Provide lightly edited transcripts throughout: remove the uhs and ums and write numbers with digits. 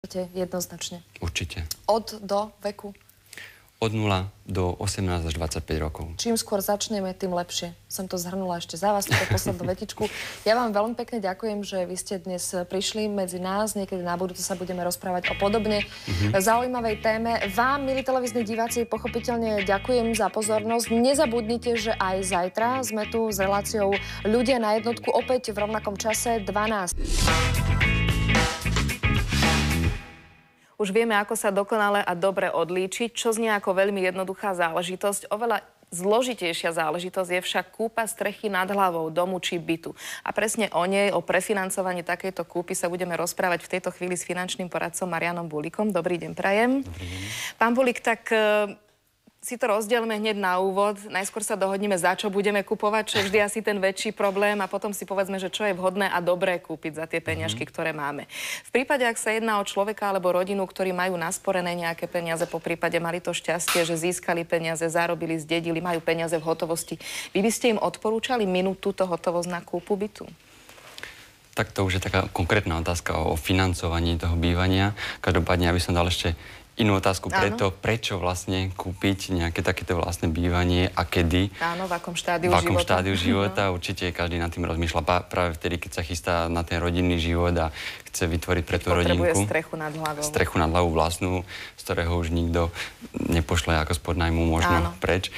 Jednoznačne. Určite. Od do veku? Od 0 do 18 až 25 rokov. Čím skôr začneme, tým lepšie. Som to zhrnula ešte za vás, túto poslednú vetičku. Ja vám veľmi pekne ďakujem, že vy ste dnes prišli medzi nás. Niekedy na budúce sa budeme rozprávať o podobne zaujímavej téme. Vám, milí televízni diváci, pochopiteľne ďakujem za pozornosť. Nezabudnite, že aj zajtra sme tu s reláciou Ľudia na jednotku opäť v rovnakom čase 12. Už vieme, ako sa dokonale a dobre odlíčiť, čo znie ako veľmi jednoduchá záležitosť. Oveľa zložitejšia záležitosť je však kúpa strechy nad hlavou domu či bytu. A presne o nej, o prefinancovaní takejto kúpy sa budeme rozprávať v tejto chvíli s finančným poradcom Marianom Bulikom. Dobrý deň, prajem. Dobrý deň. Pán Bulik, tak si to rozdielme hneď na úvod. Najskôr sa dohodneme, za čo budeme kupovať, čo je vždy asi ten väčší problém, a potom si povedzme, že čo je vhodné a dobré kúpiť za tie peniažky, ktoré máme. V prípade, ak sa jedná o človeka alebo rodinu, ktorí majú nasporené nejaké peniaze, po prípade mali to šťastie, že získali peniaze, zarobili, zdedili, majú peniaze v hotovosti, vy by ste im odporúčali minúť túto hotovosť na kúpu bytu? Tak to už je taká konkrétna otázka o financovaní toho bývania. Každopádne, aby som dal ešte inú otázku preto, prečo vlastne kúpiť nejaké takéto vlastné bývanie a kedy. Áno, v akom štádiu života. Určite každý nad tým rozmýšľa práve vtedy, keď sa chystá na ten rodinný život a chce vytvoriť pre tú rodinku. Potrebuje strechu nad hlavou. Strechu nad hlavou vlastnú, z ktorého už nikto nepošle ako spod nájmu možno preč.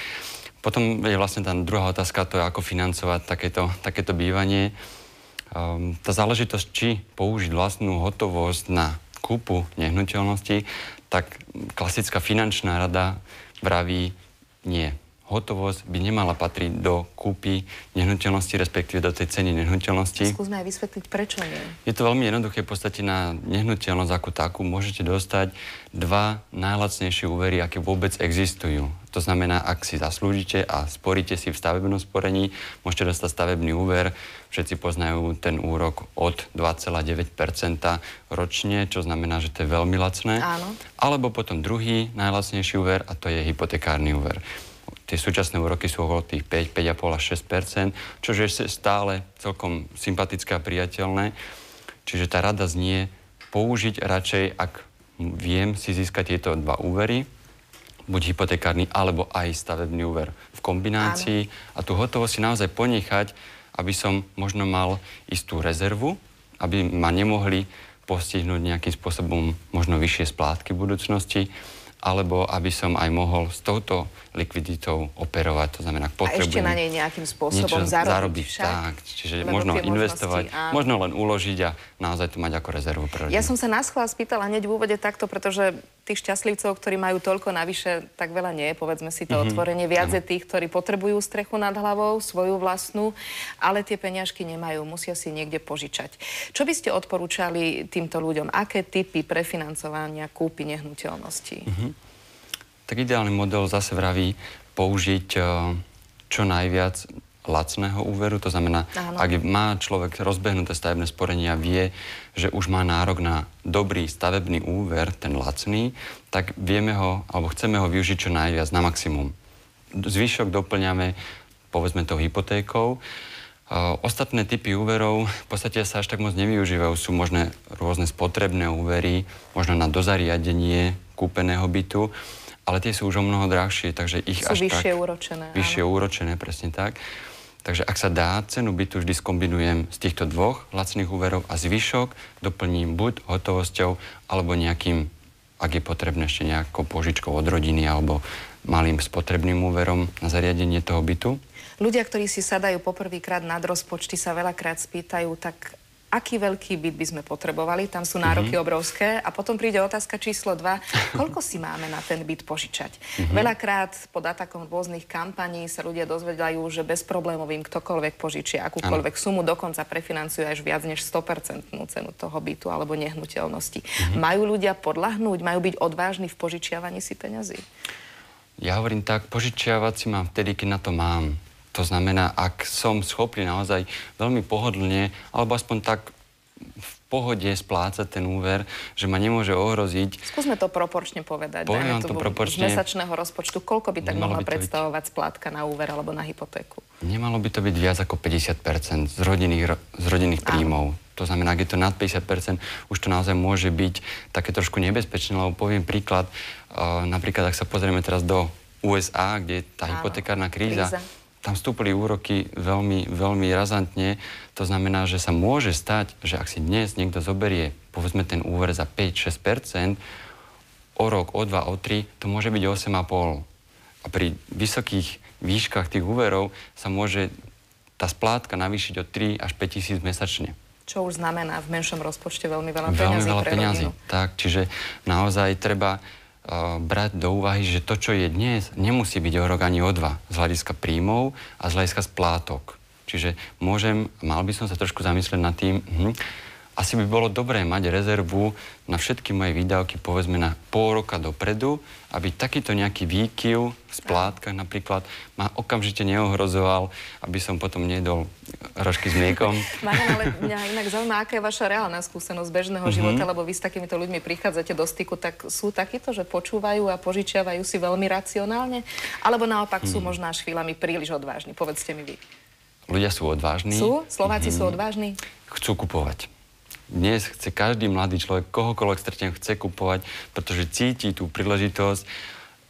Potom je vlastne tá druhá otázka, to je ako financovať takéto bývanie. Tá záležitosť, či použiť vlastnú hotovosť na kúpu nehnuteľnosti, tak klasická finančná rada vraví nie. Hotovosť by nemala patriť do kúpy nehnuteľnosti, respektíve do tej ceny nehnuteľnosti. Skúsme aj vysvetliť, prečo nie. Je to veľmi jednoduché. V podstate na nehnuteľnosť ako takú môžete dostať dva najlacnejšie úvery, aké vôbec existujú. To znamená, ak si zaslúžite a sporíte si v stavebnom sporení, môžete dostať stavebný úver. Všetci poznajú ten úrok od 2,9% ročne, čo znamená, že to je veľmi lacné. Áno. Alebo potom druhý najlacnejší úver, a to je hypotekárny úver. Tie súčasné úroky sú okolo tých 5, 5,5 až 6%, čo je stále celkom sympatické a priateľné. Čiže tá rada znie použiť radšej, ak viem si získať tieto dva úvery, buď hypotekárny, alebo aj stavebný úver v kombinácii. A tú hotovosť si naozaj ponechať, aby som možno mal istú rezervu, aby ma nemohli postihnúť nejakým spôsobom možno vyššie splátky v budúcnosti, alebo aby som aj mohol s touto likviditou operovať. To znamená, ak potrebujem... A ešte na nej nejakým spôsobom zarobiť však. Tak, čiže možno investovať, možno len uložiť a naozaj to mať ako rezervu pre rodinu. Ja som sa naschvál spýtala hneď v úvode takto, pretože tých šťastlivcov, ktorí majú toľko navyše, tak veľa nie je, povedzme si to otvorene. Viac je tých, ktorí potrebujú strechu nad hlavou, svoju vlastnú, ale tie peniažky nemajú, musia si niekde požičať. Čo by ste odporúčali týmto ľuďom? Aké typy prefinancovania kúpy nehnuteľností? Tak ideálny model zase vraví použiť čo najviac lacného úveru. To znamená, ak má človek rozbehnuté stavebné sporenie a vie, že už má nárok na dobrý stavebný úver, ten lacný, tak vieme ho, alebo chceme ho využiť čo najviac, na maximum. Zvyšok doplňame, povedzme, tou hypotékou. Ostatné typy úverov v podstate sa až tak moc nevyužívajú. Sú možné rôzne spotrebné úvery, možno na dozariadenie kúpeného bytu, ale tie sú už o mnoho drahšie, takže ich sú až vyššie tak... úročené. Vyššie úročené, presne tak. Takže ak sa dá, cenu bytu vždy skombinujem z týchto dvoch lacných úverov a zvyšok doplním buď hotovosťou, alebo nejakým, ak je potrebné, ešte nejakou požičkou od rodiny, alebo malým spotrebným úverom na zariadenie toho bytu. Ľudia, ktorí si sadajú poprvýkrát nad rozpočty, sa veľakrát spýtajú, tak aký veľký byt by sme potrebovali? Tam sú nároky obrovské. A potom príde otázka číslo 2. Koľko si máme na ten byt požičať? Veľakrát pod atakom rôznych kampaní sa ľudia dozvedajú, že bez problémov im ktokoľvek požičia akúkoľvek sumu, dokonca prefinancujú až viac než 100% cenu toho bytu alebo nehnuteľnosti. Majú ľudia podľahnúť? Majú byť odvážni v požičiavaní si peňazí? Ja hovorím tak, požičiavať si mám vtedy, keď na to mám. To znamená, ak som schopný naozaj veľmi pohodlne, alebo aspoň tak v pohode splácať ten úver, že ma nemôže ohroziť. Skúsme to proporčne povedať. Poviem to proporčne. Z mesačného rozpočtu, koľko by tak mohla predstavovať splátka na úver alebo na hypotéku? Nemalo by to byť viac ako 50% z rodinných príjmov. To znamená, ak je to nad 50%, už to naozaj môže byť také trošku nebezpečné, lebo poviem príklad, napríklad ak sa pozrieme teraz do USA, kde je tá hypotekárna kríza, tam vstúpili úroky veľmi, veľmi razantne. To znamená, že sa môže stať, že ak si dnes niekto zoberie, povedzme ten úver za 5-6%, o rok, o 2, o 3, to môže byť 8,5%. A pri vysokých výškach tých úverov sa môže tá splátka navýšiť o 3 až 5 tisíc mesačne. Čo už znamená v menšom rozpočte veľmi veľa peňazí pre rodinu. Tak, čiže naozaj treba brať do úvahy, že to, čo je dnes, nemusí byť o rok ani o 2 z hľadiska príjmov a z hľadiska splátok. Čiže mal by som sa trošku zamyslieť nad tým, asi by bolo dobré mať rezervu na všetky moje výdavky, povedzme na pol roka dopredu, aby takýto nejaký výkyv v splátkach napríklad ma okamžite neohrozoval, aby som potom nejedol rožky s mliekom. Marian, ale mňa inak zaujíma, aká je vaša reálna skúsenosť bežného života, lebo vy s takýmito ľuďmi prichádzate do styku, tak sú takíto, že počúvajú a požičiavajú si veľmi racionálne? Alebo naopak sú možno až chvíľami príliš odvážni? Povedzte mi vy. Ľudia sú odvážni. Sú? Slováci sú odvážni? Chcú kupovať. Dnes chce každý mladý človek, kohokoľvek stretnem, chce kupovať, pretože cíti tú príležitosť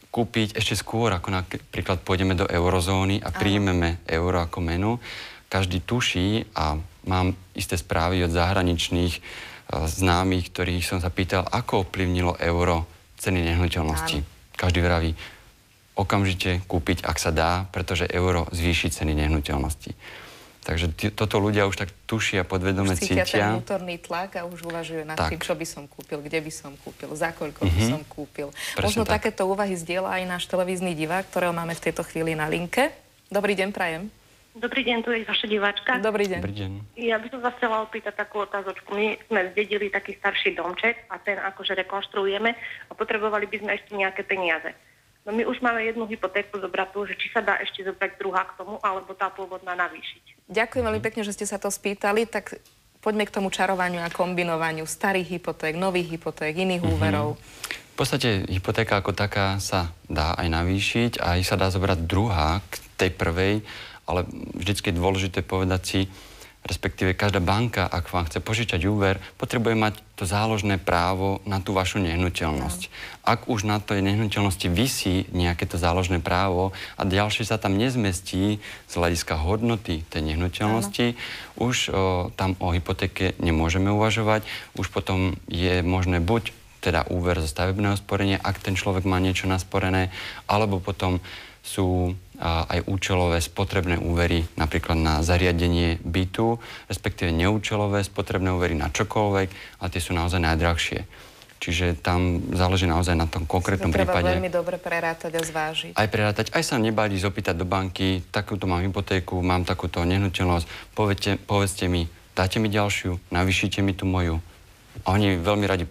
kúpiť ešte skôr, ako napríklad pôjdeme do eurozóny a príjmeme euro ako menu. Každý tuší a mám isté správy od zahraničných známych, ktorých som sa pýtal, ako ovplyvnilo euro ceny nehnuteľnosti. Každý vraví, okamžite kúpiť, ak sa dá, pretože euro zvýši ceny nehnuteľnosti. Takže toto ľudia už tak tušia, podvedome cítia. Ten vnútorný tlak a už uvažujú nad tým, čo by som kúpil, kde by som kúpil, za koľko by som kúpil. Možno takéto úvahy zdieľa aj náš televízny divák, ktorého máme v tejto chvíli na linke. Dobrý deň, prajem. Dobrý deň, tu je vaša diváčka. Dobrý deň. Dobrý deň. Ja by som sa chcela opýtať takú otázočku. My sme zdedili taký starší domček a ten akože rekonštruujeme a potrebovali by sme ešte nejaké peniaze. No my už máme jednu hypotéku zobratú, že či sa dá ešte zobrať druhá k tomu, alebo tá pôvodná navýšiť. Ďakujem veľmi pekne, že ste sa to spýtali. Tak poďme k tomu čarovaniu a kombinovaniu starých hypoték, nových hypoték, iných úverov. V podstate hypotéka ako taká sa dá aj navýšiť, aj sa dá zobrať druhá k tej prvej, ale vždycky je dôležité povedať si, respektíve každá banka, ak vám chce požičať úver, potrebuje mať to záložné právo na tú vašu nehnuteľnosť. Ak už na tej nehnuteľnosti visí nejaké to záložné právo a ďalšie sa tam nezmestí z hľadiska hodnoty tej nehnuteľnosti, už tam o hypotéke nemôžeme uvažovať. Už potom je možné buď teda úver zo stavebného sporenia, ak ten človek má niečo nasporené, alebo potom sú aj účelové spotrebné úvery, napríklad na zariadenie bytu, respektíve neúčelové spotrebné úvery na čokoľvek, a tie sú naozaj najdrahšie. Čiže tam záleží naozaj na tom konkrétnom prípade. Treba veľmi dobre prerátať a zvážiť. Aj prerátať, aj sa nebáť opýtať do banky, takúto mám hypotéku, mám takúto nehnuteľnosť, povedzte mi, dáte mi ďalšiu, navýšite mi tú moju. A oni veľmi radi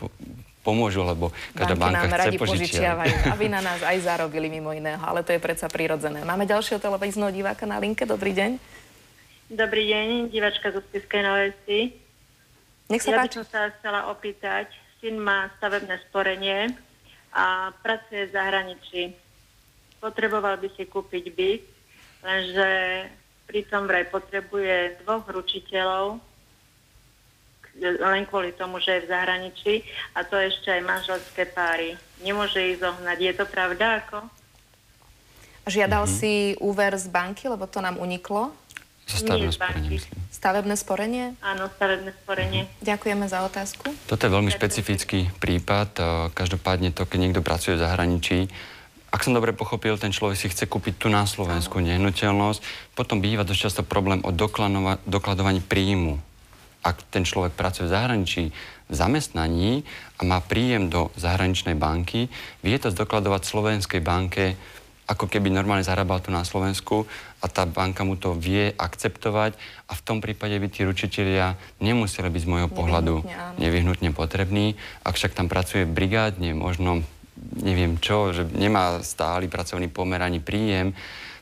pomôžu, lebo každá banka chce požičiavať. Aby na nás aj zarobili mimo iného, ale to je predsa prirodzené. Máme ďalšieho televízneho diváka na linke. Dobrý deň. Dobrý deň, diváčka z Spišskej Novej Vsi. Nech sa páči. Ja by som sa chcela opýtať, syn má stavebné sporenie a pracuje v zahraničí. Potreboval by si kúpiť byt, lenže pritom vraj potrebuje 2 ručiteľov, len kvôli tomu, že je v zahraničí, a to ešte aj manželské páry. Nemôže ich zohnať. Je to pravda ako? Žiadal si úver z banky, lebo to nám uniklo? Stavebné sporenie, myslím. Stavebné sporenie? Áno, stavebné sporenie. Ďakujeme za otázku. Toto je veľmi špecifický prípad. Každopádne to, keď niekto pracuje v zahraničí, ak som dobre pochopil, ten človek si chce kúpiť tu na Slovensku nehnuteľnosť, potom býva dosť často problém o dokladovaní príjmu. Ak ten človek pracuje v zahraničí v zamestnaní a má príjem do zahraničnej banky, vie to zdokladovať slovenskej banke, ako keby normálne zarábal tu na Slovensku, a tá banka mu to vie akceptovať, a v tom prípade by tí ručitelia nemuseli byť z môjho pohľadu nevyhnutne potrební. Ak však tam pracuje brigádne, možno neviem čo, že nemá stály pracovný pomer ani príjem,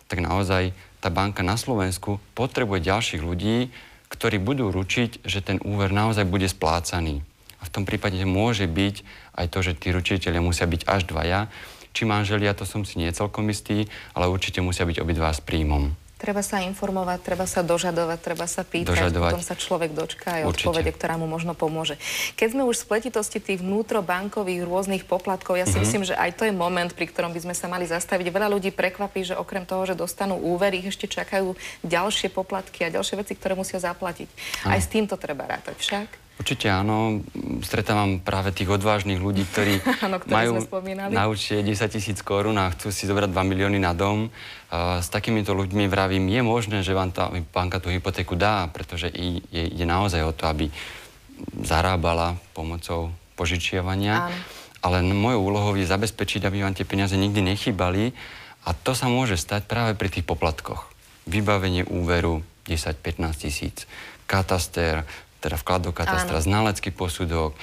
tak naozaj tá banka na Slovensku potrebuje ďalších ľudí, ktorí budú ručiť, že ten úver naozaj bude splácaný. A v tom prípade môže byť aj to, že tí ručitelia musia byť až 2. Či manželia, to som si nie celkom istý, ale určite musia byť obidva s príjmom. Treba sa informovať, treba sa dožadovať, treba sa pýtať, potom sa človek dočká aj odpovede, ktorá mu možno pomôže. Keď sme už v spletitosti tých vnútrobankových rôznych poplatkov, ja si myslím, že aj to je moment, pri ktorom by sme sa mali zastaviť. Veľa ľudí prekvapí, že okrem toho, že dostanú úver, ich ešte čakajú ďalšie poplatky a ďalšie veci, ktoré musia zaplatiť. Aj s týmto treba rátať však. Určite áno. Stretávam práve tých odvážnych ľudí, ktorí majú na účte 10 000 korún a chcú si zobrať 2 milióny na dom. S takýmito ľuďmi vravím, je možné, že vám tá banka tú hypotéku dá, pretože ide naozaj o to, aby zarábala pomocou požičiavania. Ale mojou úlohou je zabezpečiť, aby vám tie peniaze nikdy nechýbali. A to sa môže stať práve pri tých poplatkoch. Vybavenie úveru 10-15 tisíc, kataster, teda vklad do katastra, znalecký posudok,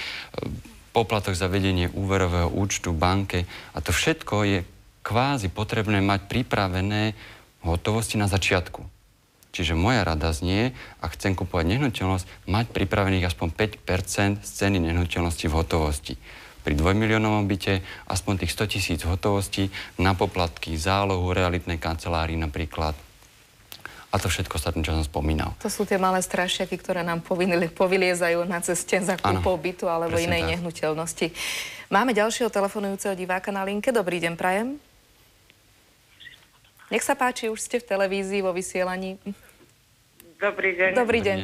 poplatok za vedenie úverového účtu v banke. A to všetko je kvázi potrebné mať pripravené hotovosti na začiatku. Čiže moja rada znie, ak chcem kupovať nehnuteľnosť, mať pripravených aspoň 5% z ceny nehnuteľnosti v hotovosti. Pri 2 miliónovom byte aspoň tých 100 000 hotovosti na poplatky, zálohu realitnej kancelárii napríklad. A to všetko sa čo som spomínal. To sú tie malé strašiaky, ktoré nám povyliezajú na ceste za kúpou bytu alebo inej nehnuteľnosti. Máme ďalšieho telefonujúceho diváka na linke. Dobrý deň, prajem. Nech sa páči, už ste v televízii, vo vysielaní. Dobrý deň. Dobrý deň.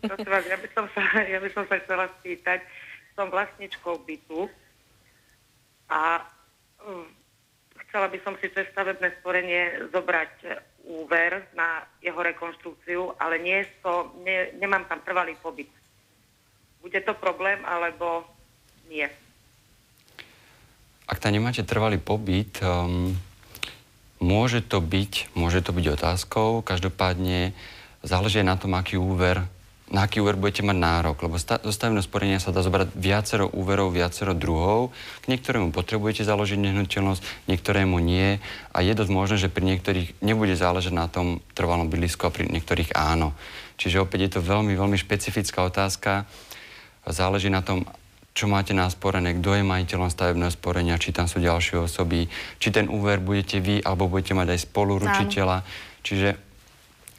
Prosím vás, ja by som sa chcela spýtať. Som vlastničkou bytu a chcela by som si cez stavebné sporenie zobrať úver na jeho rekonštrukciu, ale nemám tam trvalý pobyt. Bude to problém, alebo nie? Ak tam nemáte trvalý pobyt, môže to byť otázkou. Každopádne záleží na tom, na aký úver budete mať nárok, lebo zo stavebného sporenia sa dá zobrať viacero úverov, viacero druhov. K niektorému potrebujete založiť nehnuteľnosť, niektorému nie. A je dosť možné, že pri niektorých nebude záležať na tom trvalom bydlisku a pri niektorých áno. Čiže opäť je to veľmi, veľmi špecifická otázka. Záleží na tom, čo máte nasporené, kto je majiteľom stavebného sporenia, či tam sú ďalšie osoby, či ten úver budete vy, alebo budete mať aj spoluručiteľa. Čiže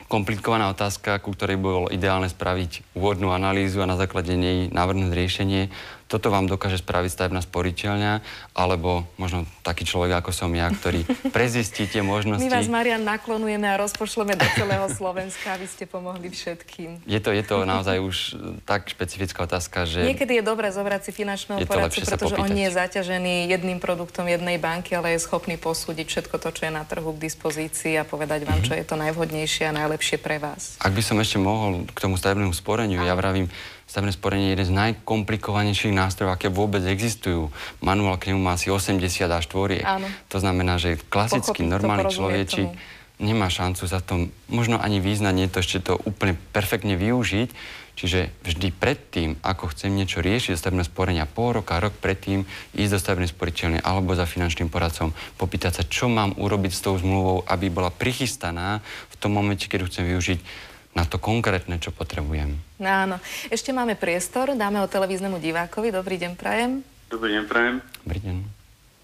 komplikovaná otázka, ku ktorej bolo ideálne spraviť úvodnú analýzu a na základe nej navrhnúť riešenie. Toto vám dokáže spraviť stavebná sporiteľňa, alebo možno taký človek ako som ja, ktorý prezistí tie možnosti. My vás, Marian, naklonujeme a rozpošleme do celého Slovenska, aby ste pomohli všetkým. Je to naozaj už tak špecifická otázka, že... Niekedy je dobré zobrať si finančného poradcu, pretože on nie je zaťažený jedným produktom jednej banky, ale je schopný posúdiť všetko to, čo je na trhu k dispozícii a povedať vám, čo je to najvhodnejšie a najlepšie pre vás. Ak by som ešte mohol k tomu stavebnému sporeniu, ja vravím, stavebné sporenie je jeden z najkomplikovanejších nástrojov, aké vôbec existujú. Manuál k nemu má asi 80 až 4. To znamená, že klasický, normálny človečík nemá šancu za to možno ani význať, nie to ešte to úplne perfektne využiť. Čiže vždy predtým, ako chcem niečo riešiť do stavebného sporenia, pol roka, rok predtým, ísť do stavebnej sporiteľne alebo za finančným poradcom, popýtať sa, čo mám urobiť s tou zmluvou, aby bola prichystaná v tom momente, keď ju chcem využiť na to konkrétne, čo potrebujem. Áno. Ešte máme priestor, dáme ho televíznemu divákovi. Dobrý deň, prajem. Dobrý deň, prajem. Dobrý deň.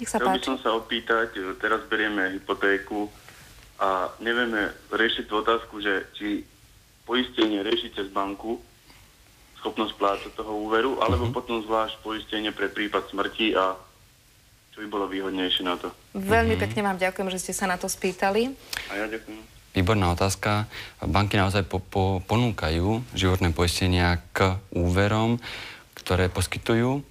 Nech sa páči. Chcel by som sa opýtať, teraz berieme hypotéku a nevieme riešiť tú otázku, že či poistenie riešite z banku, schopnosť plácať toho úveru, alebo potom zvlášť poistenie pre prípad smrti a čo by bolo výhodnejšie na to. Veľmi pekne vám ďakujem, že ste sa na to spýtali. A ja ďakujem. Výborná otázka. Banky naozaj ponúkajú životné poistenia k úverom, ktoré poskytujú.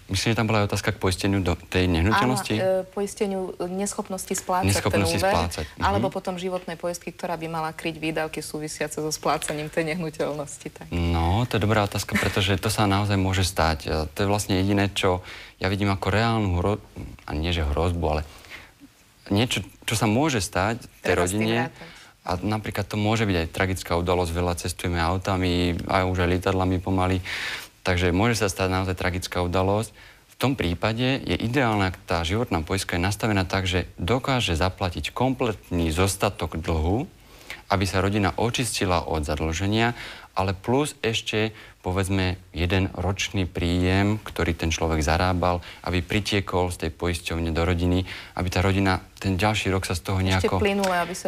Myslím, že tam bola aj otázka k poisteniu do tej nehnuteľnosti? Áno, poisteniu neschopnosti splácať ten úver, alebo potom životnej poistky, ktorá by mala kryť výdavky súvisiace so splácaním tej nehnuteľnosti. Tak. No, to je dobrá otázka, pretože to sa naozaj môže stať. To je vlastne jediné, čo ja vidím ako reálnu a nie že hrozbu, ale niečo, čo sa môže stať tej rodine. A napríklad to môže byť aj tragická udalosť. Veľa cestujeme autami, aj už aj lietadlami pomaly. Takže môže sa stať naozaj tragická udalosť. V tom prípade je ideálne, ak tá životná poistka je nastavená tak, že dokáže zaplatiť kompletný zostatok dlhu aby sa rodina očistila od zadlženia, ale plus ešte, povedzme, jeden ročný príjem, ktorý ten človek zarábal, aby pritiekol z tej poisťovne do rodiny, aby tá rodina ten ďalší rok sa z toho nejako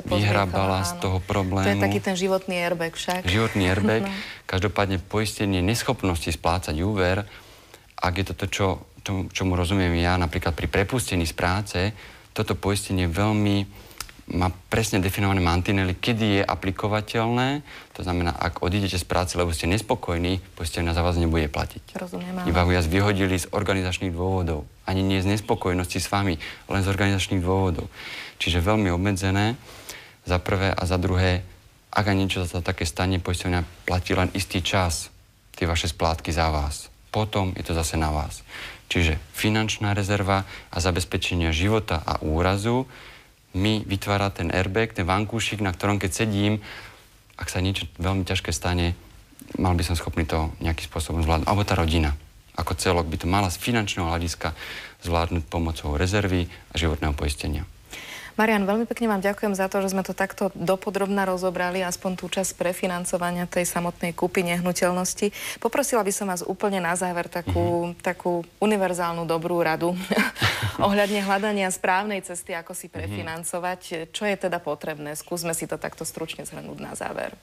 vyhrabala z toho problému. To je taký ten životný airbag však. Životný airbag. Každopádne poistenie neschopnosti splácať úver, ak je to čomu rozumiem ja, napríklad pri prepustení z práce, toto poistenie veľmi má presne definované mantinely, kedy je aplikovateľné. To znamená, ak odídete z práce, lebo ste nespokojní, poistenie za vás nebude platiť. Rozumiem. Iba vás vyhodili z organizačných dôvodov. Ani nie z nespokojnosti s vami, len z organizačných dôvodov. Čiže veľmi obmedzené, za prvé, a za druhé, ak aj niečo sa také stane, poistenie platí len istý čas tie vaše splátky za vás. Potom je to zase na vás. Čiže finančná rezerva a zabezpečenie života a úrazu mi vytvára ten airbag, ten vankúšik, na ktorom keď sedím, ak sa niečo veľmi ťažké stane, mal by som schopný to nejakým spôsobom zvládnuť. Alebo tá rodina. Ako celok by to mala z finančného hľadiska zvládnuť pomocou rezervy a životného poistenia. Marian, veľmi pekne vám ďakujem za to, že sme to takto dopodrobna rozobrali, aspoň tú časť prefinancovania tej samotnej kúpy nehnuteľnosti. Poprosila by som vás úplne na záver takú univerzálnu dobrú radu ohľadne hľadania správnej cesty, ako si prefinancovať. Čo je teda potrebné? Skúsme si to takto stručne zhrnúť na záver.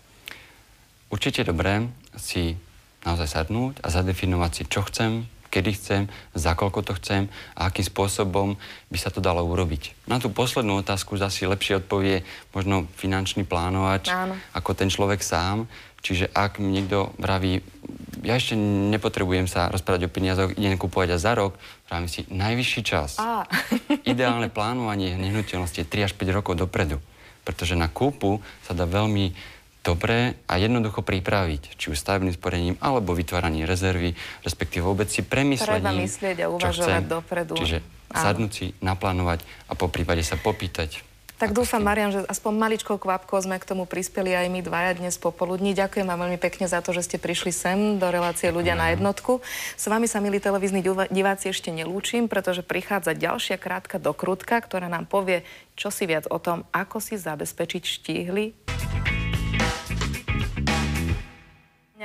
Určite dobré si naozaj sadnúť a zadefinovať si, čo chcem, kedy chcem, za koľko to chcem a akým spôsobom by sa to dalo urobiť. Na tú poslednú otázku zasi lepšie odpovie možno finančný plánovač ako ten človek sám. Čiže ak mi niekto vraví, ja ešte nepotrebujem sa rozprávať o peniazoch, idem kúpovať až za rok, vravím si, najvyšší čas. Ideálne plánovanie nehnuteľnosti je 3 až 5 rokov dopredu. Pretože na kúpu sa dá veľmi dobre a jednoducho pripraviť, či už stavebným sporením, alebo vytváraním rezervy, respektíve vôbec si premyslením, treba myslieť a uvažovať dopredu. Čiže sadnúť si, naplánovať a po prípade sa popýtať. Tak dúfam, Marian, že aspoň maličkou kvapkou sme k tomu prispeli aj my dvaja dnes popoludní. Ďakujem vám veľmi pekne za to, že ste prišli sem do relácie Ľudia na jednotku. S vami sa, milí televízni diváci, ešte nelúčim, pretože prichádza ďalšia krátka dokrutka, ktorá nám povie čosi viac o tom, ako si zabezpečiť štíhly.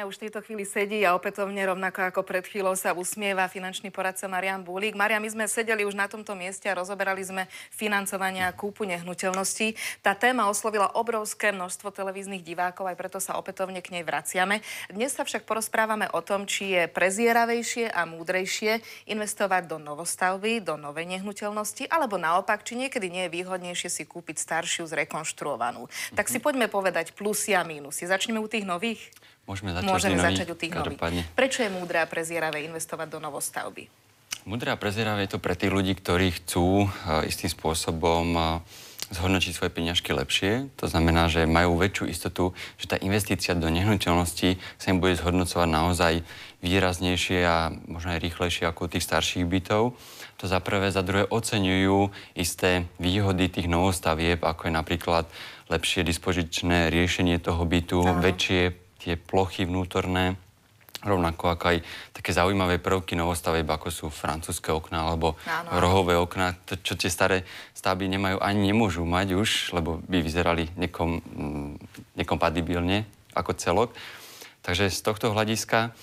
Už v tejto chvíli sedí a opätovne rovnako ako pred chvíľou sa usmieva finančný poradca Marian Búlik. Marian, my sme sedeli už na tomto mieste a rozoberali sme financovanie a kúpu nehnuteľností. Tá téma oslovila obrovské množstvo televíznych divákov, aj preto sa opätovne k nej vraciame. Dnes sa však porozprávame o tom, či je prezieravejšie a múdrejšie investovať do novostavby, do novej nehnuteľnosti, alebo naopak, či niekedy nie je výhodnejšie si kúpiť staršiu zrekonštruovanú. Tak si poďme povedať plusy a mínusy. Začneme u tých nových? Môžeme začať u tých nových. Prečo je múdre a prezieravé investovať do novostavby? Múdre a prezieravé je to pre tých ľudí, ktorí chcú istým spôsobom zhodnotiť svoje peňažky lepšie. To znamená, že majú väčšiu istotu, že tá investícia do nehnuteľnosti sa im bude zhodnocovať naozaj výraznejšie a možno aj rýchlejšie ako u tých starších bytov. To za prvé, za druhé oceňujú isté výhody tých novostavieb, ako je napríklad lepšie dispozičné riešenie toho bytu, väčšie tie plochy vnútorné, rovnako ako aj také zaujímavé prvky novostavieb, ako sú francúzske okná alebo rohové okná, čo tie staré stavby nemajú ani nemôžu mať už, lebo by vyzerali nekompatibilne ako celok. Takže z tohto hľadiska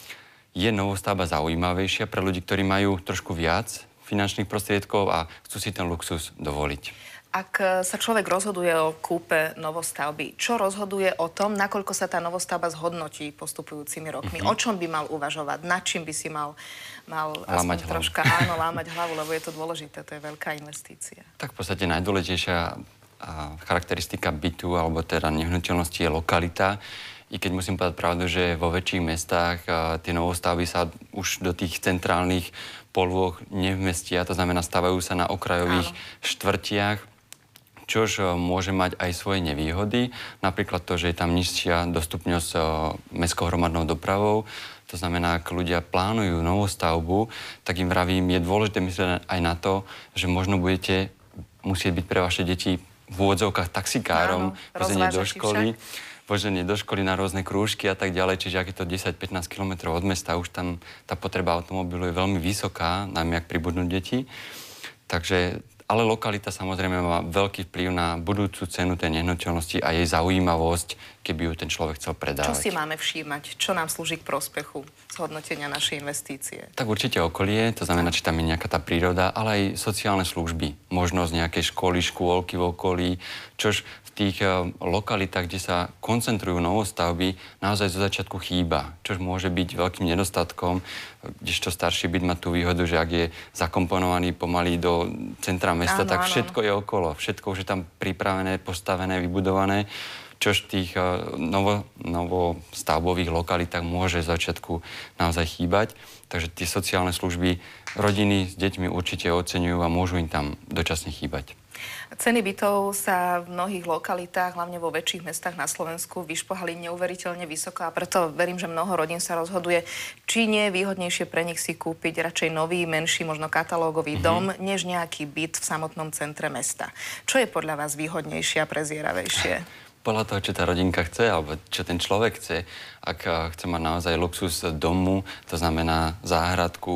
je novostavba zaujímavejšia pre ľudí, ktorí majú trošku viac finančných prostriedkov a chcú si ten luxus dovoliť. Ak sa človek rozhoduje o kúpe novostavby, čo rozhoduje o tom, nakoľko sa tá novostavba zhodnotí postupujúcimi rokmi? O čom by mal uvažovať? Nad čím by si mal aspoň troška lámať hlavu, lebo je to dôležité, to je veľká investícia. Tak v podstate najdôležitejšia charakteristika bytu alebo teda nehnuteľnosti je lokalita. I keď musím povedať pravdu, že vo väčších mestách tie novostavby sa už do tých centrálnych polôch nevmestia, to znamená, stavajú sa na okrajových štvrtiach, čož môže mať aj svoje nevýhody. Napríklad to, že je tam nižšia dostupnosť mestskou hromadnou dopravou. To znamená, ak ľudia plánujú novostavbu, tak im vravím, je dôležité myslieť aj na to, že možno budete musieť byť pre vaše deti v úvodzovkách taxikárom, voženie do školy na rôzne krúžky a tak ďalej. Čiže ak je to 10-15 kilometrov od mesta, už tam tá potreba automobilu je veľmi vysoká, najmä ak pribudnú deti. Takže Ale lokalita samozrejme má veľký vplyv na budúcu cenu tej nehnuteľnosti a jej zaujímavosť, keby ju ten človek chcel predávať. Čo si máme všímať? Čo nám slúži k prospechu zhodnotenia našej investície? Tak určite okolie, to znamená, či tam je nejaká tá príroda, ale aj sociálne služby. Možnosť nejakej školy, škôlky v okolí, čož v tých lokalitách, kde sa koncentrujú novostavby, naozaj zo začiatku chýba, čož môže byť veľkým nedostatkom, kdežto starší byt má tú výhodu, že ak je zakomponovaný pomaly do centra mesta, tak všetko je okolo. Všetko už je tam pripravené, postavené, vybudované, čož v tých novostavbových lokalitách môže z začiatku naozaj chýbať. Takže tie sociálne služby rodiny s deťmi určite oceňujú a môžu im tam dočasne chýbať. Ceny bytov sa v mnohých lokalitách, hlavne vo väčších mestách na Slovensku, vyšplhali neuveriteľne vysoko a preto verím, že mnoho rodín sa rozhoduje, či nie je výhodnejšie pre nich si kúpiť radšej nový, menší, možno katalógový dom, než nejaký byt v samotnom centre mesta. Čo je podľa vás výhodnejšie a prezieravejšie? Podľa toho, čo tá rodinka chce, alebo čo ten človek chce. Ak chce mať naozaj luxus domu, to znamená záhradku,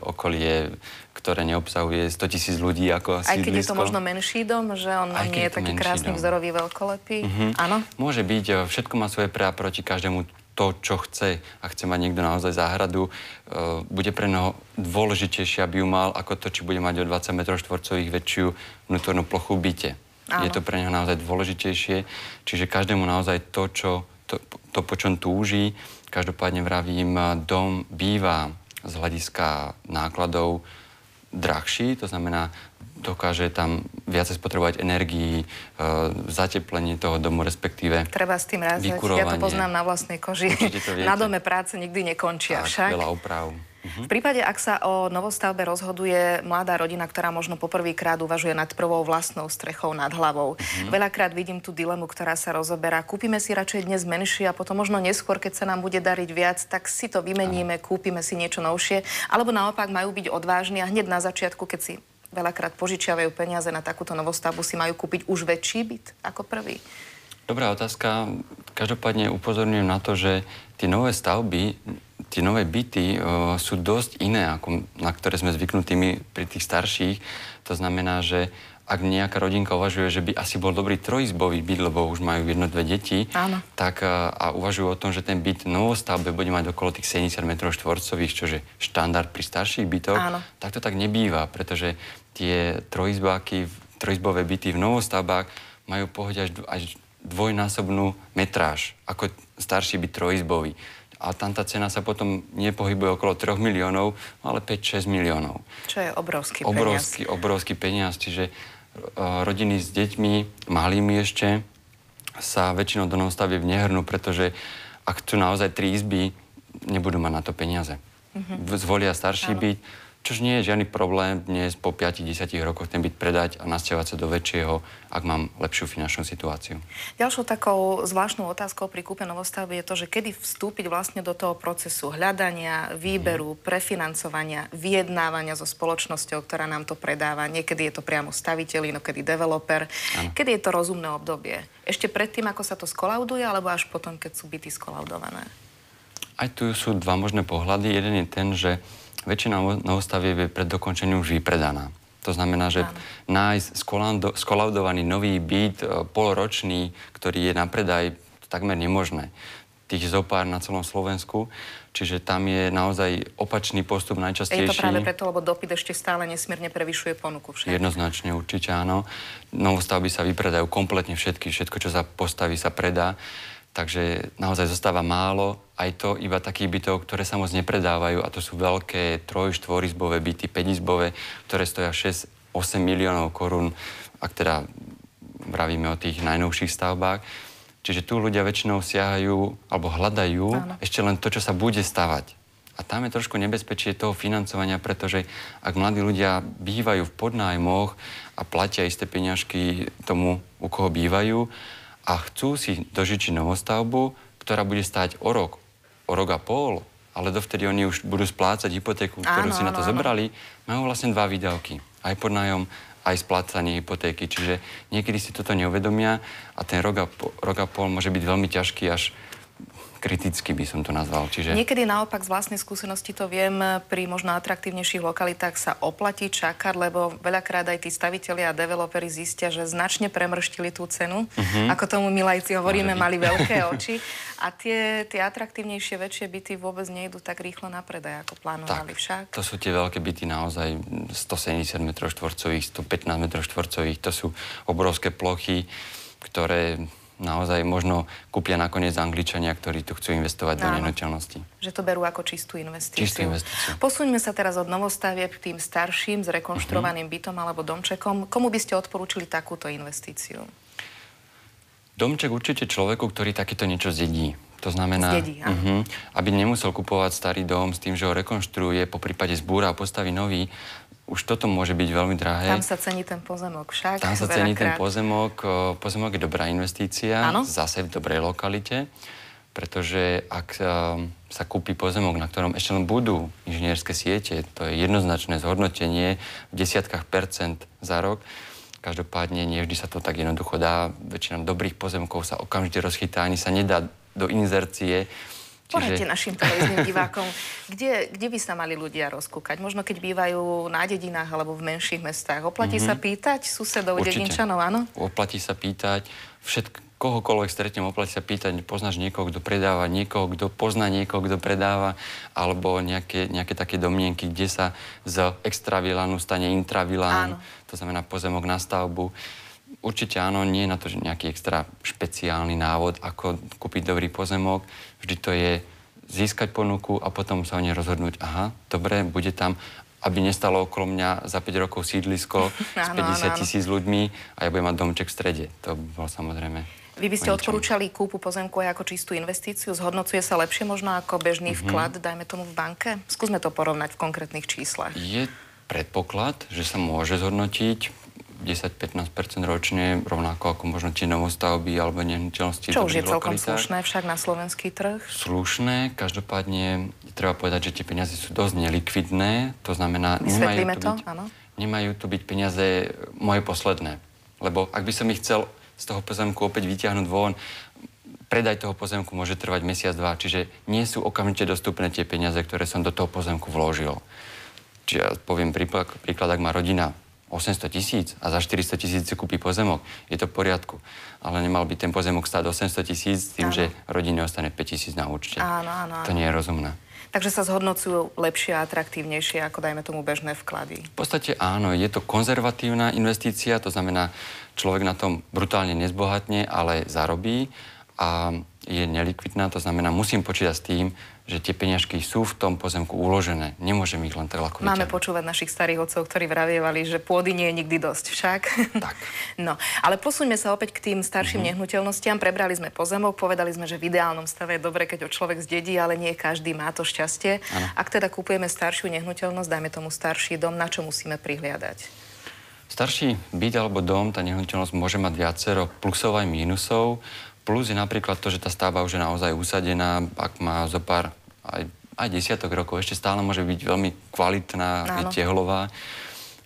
okolie, ktoré neobsahuje 100 000 ľudí ako sídlisko. Aj keď je to možno menší dom, že on nie je taký krásny, vzorový, veľkolepý? Áno? Môže byť, všetko má svoje pre a proti každému to, čo chce. A chce mať niekto naozaj záhradu, bude pre neho dôležitejšie, aby ju mal, ako to, či bude mať o 20 m2 väčšiu vnútornú plochu v byte. Áno. Je to pre neho naozaj dôležitejšie. Čiže každému naozaj to, po čom túži. Každopádne vravím, dom býva z hľadiska nákladov drahší, to znamená, dokáže tam viacej spotrebovať energii, zateplenie toho domu, respektíve treba s tým rázať. Ja to poznám na vlastnej koži. Na dome práce nikdy nekončia však. Veľa oprav. V prípade, ak sa o novostavbe rozhoduje mladá rodina, ktorá možno poprvýkrát uvažuje nad prvou vlastnou strechou nad hlavou. Veľakrát vidím tú dilemu, ktorá sa rozoberá. Kúpime si radšej dnes menšie a potom možno neskôr, keď sa nám bude dariť viac, tak si to vymeníme, kúpime si niečo novšie. Alebo naopak majú byť odvážni a hneď na začiatku, keď si veľakrát požičiavajú peniaze na takúto novostavbu, si majú kúpiť už väčší byt ako prvý. Dobrá otázka. Každopádne upozorňujem na to, že tie nové stavby, tie nové byty sú dosť iné, ako na ktoré sme zvyknutí pri tých starších. To znamená, že ak nejaká rodinka uvažuje, že by asi bol dobrý trojizbový byt, lebo už majú 1-2 deti, tak a uvažujú o tom, že ten byt v novostavbe bude mať okolo tých 70 m2, čo je štandard pri starších bytoch, tak to tak nebýva, pretože tie trojizbové byty v novostavbách majú pohode až dvojnásobnú metráž, ako starší byt trojizbový. A tam tá cena sa potom nepohybuje okolo 3 miliónov, ale 5-6 miliónov. Čo je obrovský peniaz. Obrovský peniaz. Čiže rodiny s deťmi, malými ešte, sa väčšinou do novostavieb nehrnú, pretože ak chcú naozaj 3 izby, nebudú mať na to peniaze. Zvolia starší byt, čož nie je žiadny problém dnes po 5-10 rokoch ten byt predať a nasťahovať sa do väčšieho, ak mám lepšiu finančnú situáciu. Ďalšou takou zvláštnou otázkou pri kúpe novostavby je to, že kedy vstúpiť vlastne do toho procesu hľadania, výberu, prefinancovania, vyjednávania so spoločnosťou, ktorá nám to predáva. Niekedy je to priamo staviteľ, inokedy developer. Kedy je to rozumné obdobie? Ešte predtým, ako sa to skolauduje, alebo až potom, keď sú byty skolaudované? Aj tu sú dva možné pohľady. Jeden je ten, že väčšina novostavieb je pred dokončením už vypredaná. To znamená, že nájsť skolaudovaný nový byt, polročný, ktorý je na predaj, takmer nemožné. Tých zopár na celom Slovensku, čiže tam je naozaj opačný postup najčastejší. Je to práve preto, lebo dopyt ešte stále nesmierne prevyšuje ponuku však. Jednoznačne, určite áno. Novostavby sa vypredajú kompletne všetko, čo sa postaví, sa predá. Takže naozaj zostáva málo, aj to iba takých bytov, ktoré sa moc nepredávajú, a to sú veľké 3-4-izbové byty, 5-izbové, ktoré stoja 6-8 miliónov korún, ak teda vravíme o tých najnovších stavbách. Čiže tu ľudia väčšinou siahajú alebo hľadajú ešte len to, čo sa bude stavať. A tam je trošku nebezpečie toho financovania, pretože ak mladí ľudia bývajú v podnájmoch a platia isté peňažky tomu, u koho bývajú, a chcú si dožičiť novostavbu, ktorá bude stáť o rok a pol, ale dovtedy oni už budú splácať hypotéku, ktorú si na to zobrali, majú vlastne dva výdavky. Aj podnájom, aj splácanie hypotéky. Čiže niekedy si toto neuvedomia a ten rok a pol môže byť veľmi ťažký, až kritický by som to nazval. Čiže... Niekedy naopak z vlastnej skúsenosti to viem, pri možno atraktívnejších lokalitách sa oplatí čakať, lebo veľakrát aj tí stavitelia a developeri zistia, že značne premrštili tú cenu. Ako tomu my laici hovoríme, mali veľké oči. A tie atraktívnejšie, väčšie byty vôbec nejdú tak rýchlo na predaj, ako plánovali však. To sú tie veľké byty naozaj 170 m2, 115 m2. To sú obrovské plochy, ktoré naozaj možno kúpia nakoniec Angličania, ktorí tu chcú investovať do nehnuteľnosti. Že to berú ako čistú investíciu. Čistú investíciu. Posúňme sa teraz od novostavieb k tým starším, zrekonštruovaným bytom alebo domčekom. Komu by ste odporúčili takúto investíciu? Domček určite človeku, ktorý takéto niečo zdedí. To znamená, aby nemusel kupovať starý dom s tým, že ho rekonštruuje, po prípade zbúra a postaví nový. Už toto môže byť veľmi drahé. Tam sa cení ten pozemok však. Tam sa cení ten pozemok. Pozemok je dobrá investícia, zase v dobrej lokalite, pretože ak sa kúpi pozemok, na ktorom ešte len budú inžinierské siete, to je jednoznačné zhodnotenie v desiatkách percent za rok. Každopádne nie vždy sa to tak jednoducho dá. Väčšina dobrých pozemkov sa okamžite rozchytá, ani sa nedá do inzercie. Poradte našim televíznym divákom, kde by sa mali ľudia rozkúkať? Možno keď bývajú na dedinách alebo v menších mestách. Oplatí sa pýtať susedov, dedinčanov, áno? Oplatí sa pýtať. Kohokoľvek stretnem, oplatí sa pýtať. Poznáš niekoho, kto predáva, niekoho, kto pozná niekoho, kto predáva, alebo nejaké také domienky, kde sa z extravilánu stane intravilán. To znamená pozemok na stavbu. Určite áno, nie je na to že nejaký extra špeciálny návod, ako kúpiť dobrý pozemok. Vždy to je získať ponuku a potom sa o nej rozhodnúť. Aha, dobre, bude tam, aby nestalo okolo mňa za 5 rokov sídlisko s 50 000 ľuďmi a ja budem mať domček v strede. To by bolo samozrejme... Vy by ste odporúčali kúpu pozemku aj ako čistú investíciu? Zhodnocuje sa lepšie možno ako bežný vklad, dajme tomu v banke? Skúsme to porovnať v konkrétnych číslach. Je predpoklad, že sa môže zhodnotiť 10-15% ročne, rovnako ako možno tie novostavby alebo nehnuteľnosti. Čo už je celkom slušné však na slovenský trh? Slušné, každopádne treba povedať, že tie peniaze sú dosť nelikvidné, to znamená, nemajú tu byť peniaze moje posledné. Lebo ak by som ich chcel z toho pozemku opäť vyťahnuť von, predaj toho pozemku môže trvať mesiac, dva, čiže nie sú okamžite dostupné tie peniaze, ktoré som do toho pozemku vložil. Čiže ja poviem príklad, ak má rodina 800 000 a za 400 000 si kúpi pozemok, je to v poriadku. Ale nemal by ten pozemok stáť 800 000 s tým, že rodine ostane 5 000 na účte. Áno. To nie je rozumné. Takže sa zhodnocujú lepšie a atraktívnejšie ako, dajme tomu, bežné vklady. V podstate áno, je to konzervatívna investícia, to znamená, človek na tom brutálne nezbohatne, ale zarobí a je nelikvidná, to znamená, musím počítať s tým, že tie peňažky sú v tom pozemku uložené. Nemôžem ich len tak ľahko vyťahnuť. Máme počúvať našich starých otcov, ktorí vravievali, že pôdy nie je nikdy dosť však. Tak. No, ale posúňme sa opäť k tým starším nehnuteľnostiam. Prebrali sme pozemok, povedali sme, že v ideálnom stave je dobre, keď ho človek zdedí, ale nie každý má to šťastie. Ano. Ak teda kupujeme staršiu nehnuteľnosť, dajme tomu starší dom, na čo musíme prihliadať? Starší byt alebo dom, tá nehnuteľnosť môže mať viacero plusov aj mínusov. Plus je napríklad to, že tá stavba už je naozaj usadená, ak má zo pár aj desiatok rokov, ešte stále môže byť veľmi kvalitná, je tehlová.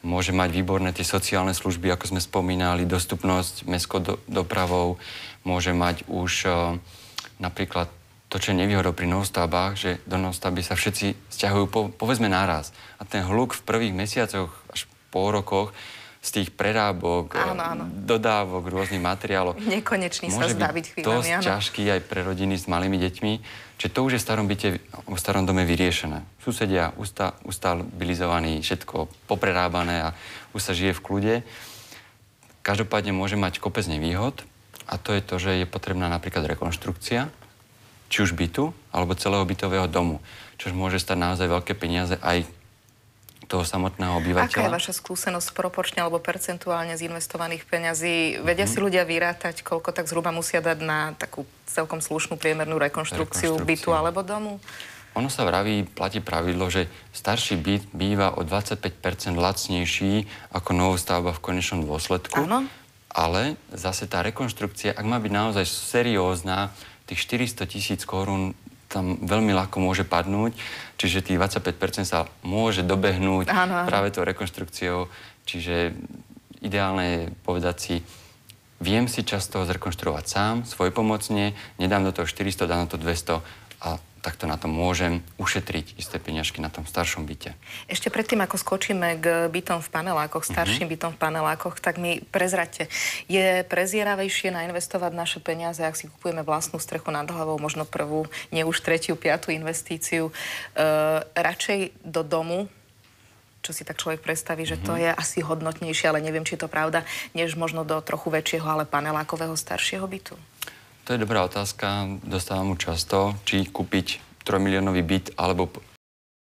Môže mať výborné tie sociálne služby, ako sme spomínali, dostupnosť mestskou dopravou. Môže mať už napríklad to, čo je nevýhodou pri novostavbách, že do novostavby sa všetci sťahujú povedzme naraz. A ten hluk v prvých mesiacoch až po rokoch z tých prerábok, dodávok, rôznych materiálov. Nekonečný sa zdá byť chvíľami, dosť ťažký aj pre rodiny s malými deťmi. Čiže to už je v starom byte, v starom dome vyriešené. Susedia ustabilizovaní, všetko poprerábané a už sa žije v kľude. Každopádne môže mať kopec nevýhod a to je to, že je potrebná napríklad rekonštrukcia, či už bytu, alebo celého bytového domu. Čož môže stať naozaj veľké peniaze aj toho samotného obyvateľa. Aká je vaša skúsenosť proporčne alebo percentuálne z investovaných peňazí? Vedia si ľudia vyrátať, koľko tak zhruba musia dať na takú celkom slušnú priemernú rekonštrukciu bytu alebo domu? Ono sa platí pravidlo, že starší byt býva o 25% lacnejší ako novostavba v konečnom dôsledku. Áno. Ale zase tá rekonštrukcia, ak má byť naozaj seriózna, tých 400 000 korún tam veľmi ľahko môže padnúť, čiže tých 25% sa môže dobehnúť práve tou rekonštrukciou, čiže ideálne je povedať si, viem si často zrekonštruovať sám, svojpomocne, nedám do toho 400, dám do toho 200 a takto na to môžem ušetriť isté peniažky na tom staršom byte. Ešte predtým, ako skočíme k bytom v panelákoch, starším bytom v panelákoch, tak mi prezraďte, je prezieravejšie nainvestovať naše peniaze, ak si kupujeme vlastnú strechu nad hlavou, možno prvú, nie už tretiu, piatu investíciu, radšej do domu, čo si tak človek predstaví, že to je asi hodnotnejšie, ale neviem, či je to pravda, než možno do trochu väčšieho, ale panelákového staršieho bytu? To je dobrá otázka, dostávam mu často, či kúpiť 3-miliónový byt alebo